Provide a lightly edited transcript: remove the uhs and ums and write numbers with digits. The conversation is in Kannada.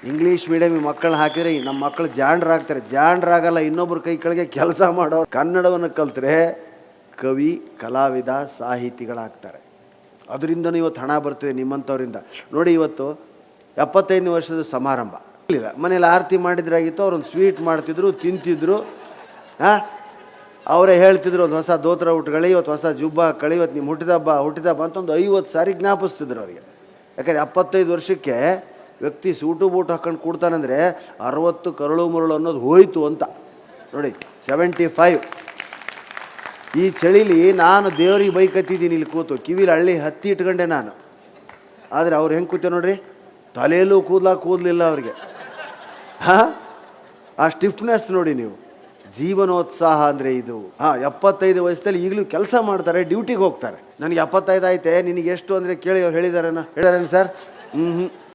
ಇಂಗ್ಲೀಷ್ ಮೀಡಿಯಮಿಗೆ ಮಕ್ಕಳನ್ನ ಹಾಕಿದರೆ ನಮ್ಮ ಮಕ್ಕಳು ಜಾಣರಾಗ್ತಾರೆ. ಜಾಣರಾಗಲ್ಲ, ಇನ್ನೊಬ್ಬರ ಕೈ ಕೆಳಗೆ ಕೆಲಸ ಮಾಡೋರು. ಕನ್ನಡವನ್ನು ಕಲ್ತರೆ ಕವಿ, ಕಲಾವಿದ, ಸಾಹಿತಿಗಳಾಗ್ತಾರೆ. ಅದರಿಂದನೂ ಇವತ್ತು ಹಣ ಬರ್ತಿದೆ ನಿಮ್ಮಂಥವ್ರಿಂದ. ನೋಡಿ, ಇವತ್ತು 75 ವರ್ಷದ ಸಮಾರಂಭ ಇಲ್ಲ, ಮನೇಲಿ ಆರತಿ ಮಾಡಿದ್ರಾಗಿತ್ತು, ಅವ್ರೊಂದು ಸ್ವೀಟ್ ಮಾಡ್ತಿದ್ರು, ತಿಂತಿದ್ರು. ಅವರೇ ಹೇಳ್ತಿದ್ರು, ಒಂದು ಹೊಸ ದೋತ್ರ ಉಟ್ಕೊಳ್ಳಿ, ಇವತ್ತು ಹೊಸ ಜುಬ್ಬ ಹಾಕೊಳ್ಳಿ, ಇವತ್ತು ನಿಮ್ಮ ಹುಟ್ಟಿದಬ್ಬ ಅಂತ ಒಂದು 50 ಸಾರಿ ಜ್ಞಾಪಿಸ್ತಿದ್ರು ಅವರಿಗೆ. ಯಾಕಂದರೆ 75 ವರ್ಷಕ್ಕೆ ವ್ಯಕ್ತಿ ಸೂಟು ಬೂಟು ಹಾಕೊಂಡು ಕೊಡ್ತಾನಂದರೆ 60 ಕರುಳು ಮುರುಳು ಅನ್ನೋದು ಹೋಯಿತು ಅಂತ. ನೋಡಿ, 75. ಈ ಚಳಿಲಿ ನಾನು ದೇವ್ರಿಗೆ ಬೈಕತ್ತಿದ್ದೀನಿ ಇಲ್ಲಿ ಕೂತು, ಕಿವಿಲಿ ಹಳ್ಳಿ ಹತ್ತಿ ಇಟ್ಕೊಂಡೆ ನಾನು. ಆದರೆ ಅವ್ರು ಹೆಂಗೆ ಕೂತೇವೆ ನೋಡ್ರಿ, ತಲೆಯಲ್ಲೂ ಕೂದಲಿಲ್ಲ ಅವ್ರಿಗೆ. ಆ ಸ್ಟಿಫ್ನೆಸ್ ನೋಡಿ ನೀವು. ಜೀವನೋತ್ಸಾಹ ಅಂದರೆ ಇದು. 75 ವಯಸ್ಸಲ್ಲಿ ಈಗಲೂ ಕೆಲಸ ಮಾಡ್ತಾರೆ, ಡ್ಯೂಟಿಗೆ ಹೋಗ್ತಾರೆ. ನನಗೆ 75 ಆಯ್ತೆ, ನಿನಗೆ ಎಷ್ಟು ಅಂದರೆ ಕೇಳಿ ಅವ್ರು ಹೇಳಿದಾರೇನು ಸರ್?